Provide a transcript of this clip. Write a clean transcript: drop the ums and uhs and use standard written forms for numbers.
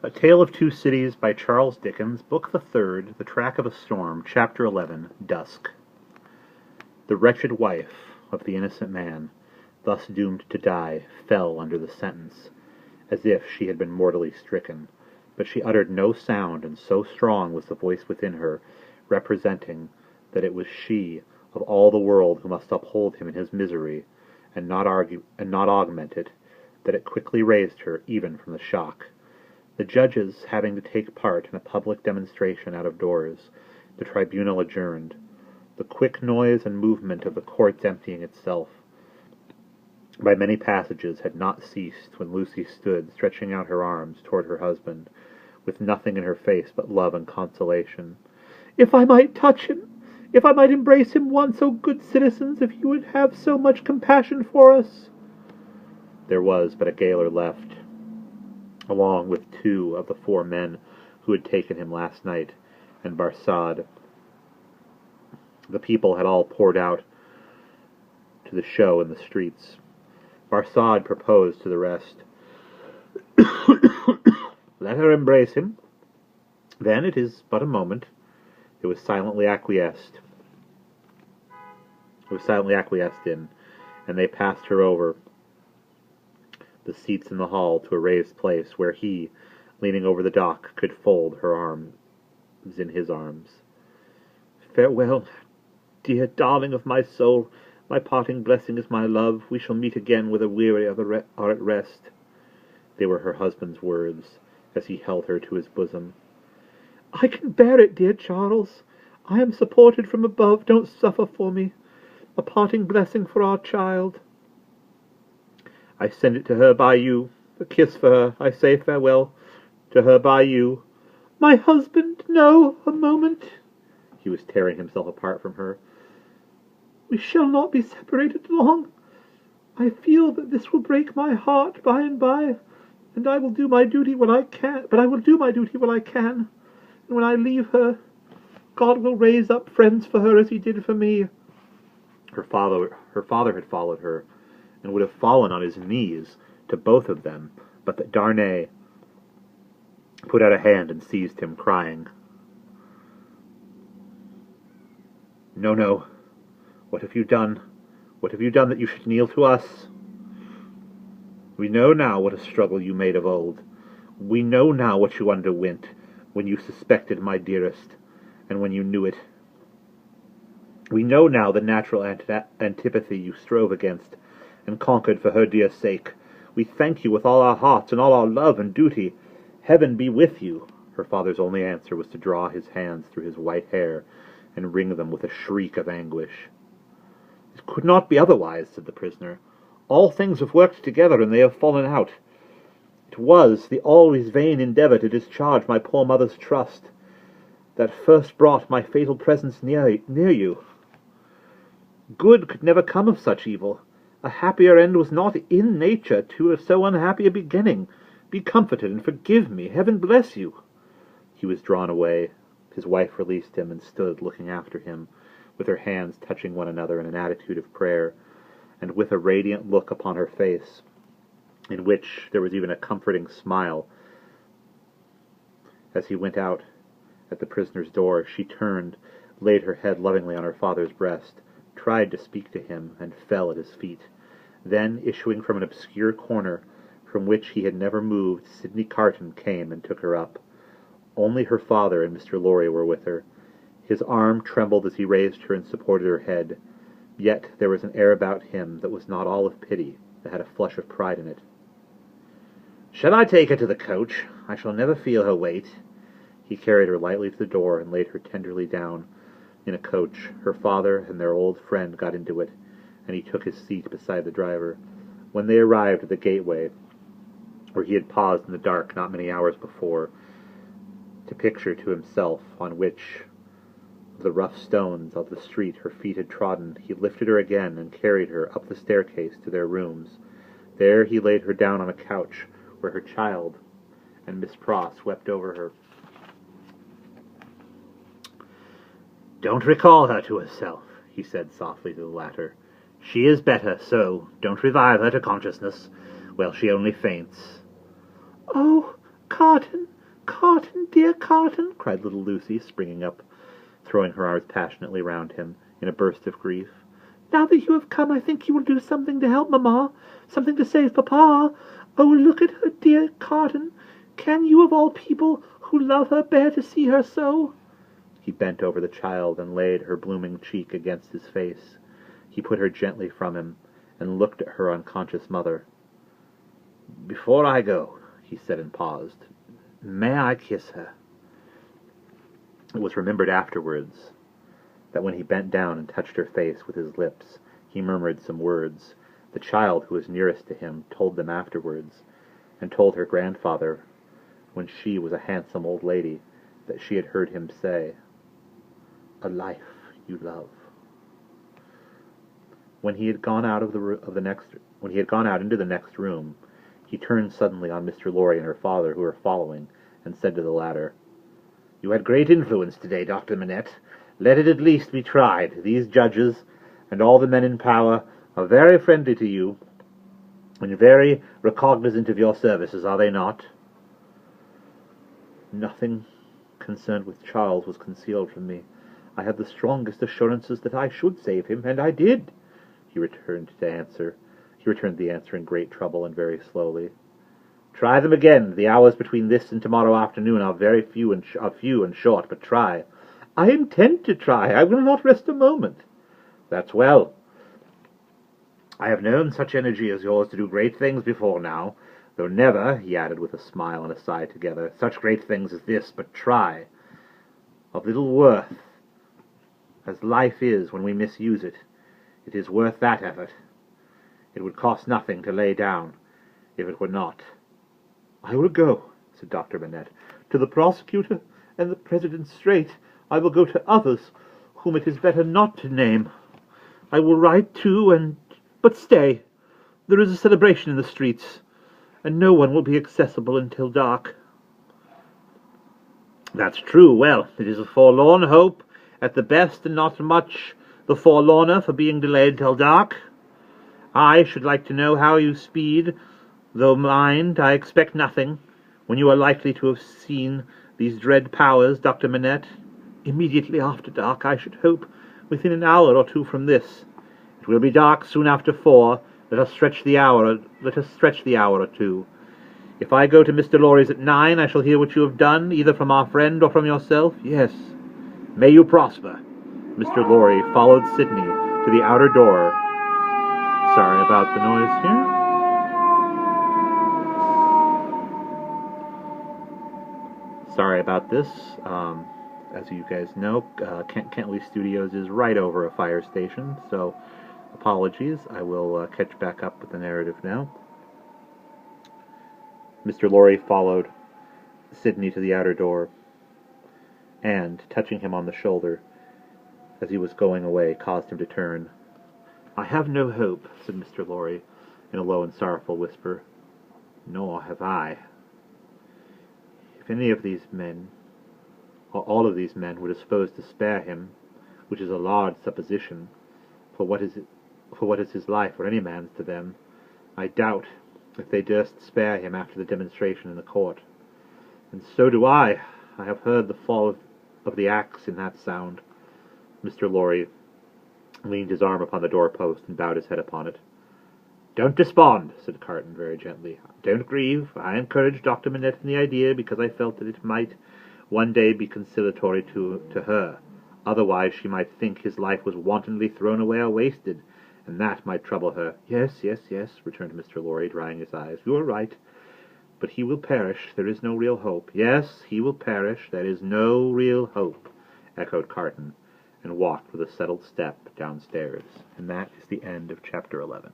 A Tale of Two Cities by Charles Dickens, Book the Third, The Track of a Storm, Chapter 11, Dusk. The wretched wife of the innocent man, thus doomed to die, fell under the sentence, as if she had been mortally stricken, but she uttered no sound, and so strong was the voice within her, representing that it was she, of all the world, who must uphold him in his misery, and not augment it, that it quickly raised her, even from the shock. The judges having to take part in a public demonstration out of doors, the tribunal adjourned. The quick noise and movement of the courts emptying itself by many passages had not ceased when Lucy stood stretching out her arms toward her husband, with nothing in her face but love and consolation. "If I might touch him, if I might embrace him once, O good citizens, if you would have so much compassion for us!" There was but a gaoler left, along with 2 of the 4 men who had taken him last night, and Barsad. The people had all poured out to the show in the streets. Barsad proposed to the rest, "Let her embrace him. Then it is but a moment." It was silently acquiesced in, and they passed her over the seats in the hall to a raised place where he, leaning over the dock, could fold her arms in his arms. "Farewell, dear darling of my soul. My parting blessing is my love. We shall meet again whether weary or at rest." They were her husband's words, as he held her to his bosom. "I can bear it, dear Charles. I am supported from above. Don't suffer for me. A parting blessing for our child. I send it to her by you. A kiss for her. I say farewell to her by you." "My husband, no, a moment." He was tearing himself apart from her. "We shall not be separated long. I feel that this will break my heart by and by, and I will do my duty when I can. But I will do my duty when I can, and when I leave her, God will raise up friends for her as he did for me." Her father had followed her, and would have fallen on his knees to both of them, but that Darnay put out a hand and seized him, crying, "No, no. What have you done? What have you done that you should kneel to us? We know now what a struggle you made of old. We know now what you underwent when you suspected my dearest, and when you knew it. We know now the natural antipathy you strove against, and conquered for her dear sake. We thank you with all our hearts and all our love and duty. Heaven be with you." Her father's only answer was to draw his hands through his white hair and wring them with a shriek of anguish. "It could not be otherwise," said the prisoner. "All things have worked together, and they have fallen out. It was the always vain endeavour to discharge my poor mother's trust that first brought my fatal presence near you. Good could never come of such evil. A happier end was not in nature to so unhappy a beginning. Be comforted and forgive me. Heaven bless you." He was drawn away. His wife released him and stood looking after him, with her hands touching one another in an attitude of prayer, and with a radiant look upon her face, in which there was even a comforting smile. As he went out at the prisoner's door, she turned, laid her head lovingly on her father's breast, tried to speak to him, and fell at his feet. Then, issuing from an obscure corner from which he had never moved, Sidney Carton came and took her up. Only her father and Mr. Lorry were with her. His arm trembled as he raised her and supported her head, yet there was an air about him that was not all of pity, that had a flush of pride in it. "Shall I take her to the coach? I shall never feel her weight." He carried her lightly to the door and laid her tenderly down in a coach. Her father and their old friend got into it, and he took his seat beside the driver. When they arrived at the gateway, where he had paused in the dark not many hours before, to picture to himself on which of the rough stones of the street her feet had trodden, he lifted her again and carried her up the staircase to their rooms. There he laid her down on a couch, where her child and Miss Pross wept over her. "Don't recall her to herself," he said softly to the latter. "She is better, so don't revive her to consciousness. Well, she only faints." "Oh, Carton, Carton, dear Carton, cried little Lucy, springing up, throwing her arms passionately round him, in a burst of grief. Now that you have come, I think you will do something to help Mamma, something to save Papa. Oh, look at her, dear Carton. Can you, of all people who love her, bear to see her so? He bent over the child and laid her blooming cheek against his face. He put her gently from him and looked at her unconscious mother. Before I go, he said and paused, may I kiss her? It was remembered afterwards that when he bent down and touched her face with his lips, he murmured some words. The child who was nearest to him told them afterwards, and told her grandfather, when she was a handsome old lady, that she had heard him say, "A life you love." When he had gone out into the next room, he turned suddenly on Mr. Lorry and her father, who were following, and said to the latter, "You had great influence today, Dr. Manette. Let it at least be tried. These judges, and all the men in power, are very friendly to you, and very recognizant of your services, are they not?" Nothing concerned with Charles was concealed from me. I had the strongest assurances that I should save him, and I did. He returned the answer in great trouble and very slowly. Try them again. The hours between this and tomorrow afternoon are very few and short, but try. I intend to try. I will not rest a moment. That's well. I have known such energy as yours to do great things before now, though never, he added with a smile and a sigh together, such great things as this, but try. Of little worth, as life is when we misuse it, it is worth that effort. It would cost nothing to lay down, if it were not. I will go, said Dr. Manette, to the prosecutor and the president straight. I will go to others, whom it is better not to name. I will write too, but stay. There is a celebration in the streets, and no one will be accessible until dark. That's true. Well, it is a forlorn hope at the best, and not much the forlorner for being delayed till dark. I should like to know how you speed, though mind, I expect nothing, when you are likely to have seen these dread powers, Dr. Manette. Immediately after dark, I should hope, within an hour or two from this. It will be dark soon after 4. Let us stretch the hour or two. If I go to Mr. Lorry's at 9, I shall hear what you have done, either from our friend or from yourself. Yes. May you prosper. Mr. Lorry followed Sidney to the outer door. Sorry about the noise here. Sorry about this. As you guys know, Kentley Studios is right over a fire station, so apologies. I will catch back up with the narrative now. Mr. Lorry followed Sidney to the outer door, and, touching him on the shoulder as he was going away, caused him to turn. I have no hope, said Mr. Lorry, in a low and sorrowful whisper. Nor have I. If any of these men, or all of these men, were disposed to spare him, which is a large supposition, for what is his life or any man's to them, I doubt if they durst spare him after the demonstration in the court. And so do I. I have heard the fall of the axe in that sound. Mr. Lorry leaned his arm upon the doorpost and bowed his head upon it. Don't despond, said Carton very gently. Don't grieve. I encouraged Dr. Manette in the idea because I felt that it might one day be conciliatory to her. Otherwise she might think his life was wantonly thrown away or wasted, and that might trouble her. Yes, returned Mr. Lorry, drying his eyes. You are right. But he will perish. There is no real hope. Yes, he will perish. There is no real hope, echoed Carton, and walked with a settled step downstairs. And that is the end of Chapter 11.